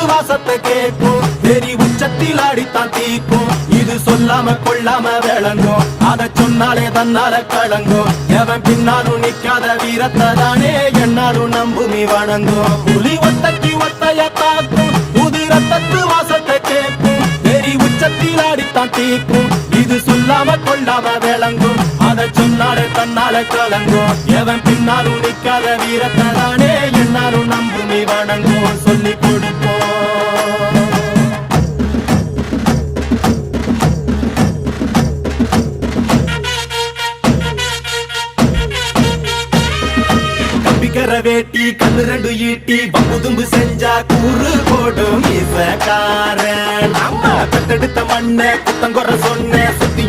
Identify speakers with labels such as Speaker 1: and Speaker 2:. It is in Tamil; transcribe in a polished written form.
Speaker 1: வாசத்தை கேட்கும் வெறி உச்சத்தில் ஆடித்தான் தீக்கும் இது சொல்லாம கொள்ளாம விளங்கும் அத சொன்னாலே தன்னால கலங்கும் எவன் பின்னாலும் நிக்காத வீரத்தை தானே என்னாலும் நம்புமி வணங்கும் புலி ஒத்தைக்கு ஒத்தைய தாக்கும் புது ரத்தத்து வாசத்தை கேட்கும் வெறி உச்சத்தில் ஆடித்தான் தீக்கும் இது சொல்லாம கொள்ளாம விளங்கும் அத சொன்னாலே தன்னால கலங்கும் எவன் பின்னாலும் நிக்காத வீரத்தை தானே என்னாலும் நம்புமி வணங்கும் சொல்லி கொடுப்போம் வேட்டி கண்ணு ரெண்டு ஈட்டி பம்புதும்பு செஞ்சா கூறு போடும் இசக்காரன் அம்மா பெத்தெடுத்த மண்ண குத்தங்குற சொன்ன சுத்தி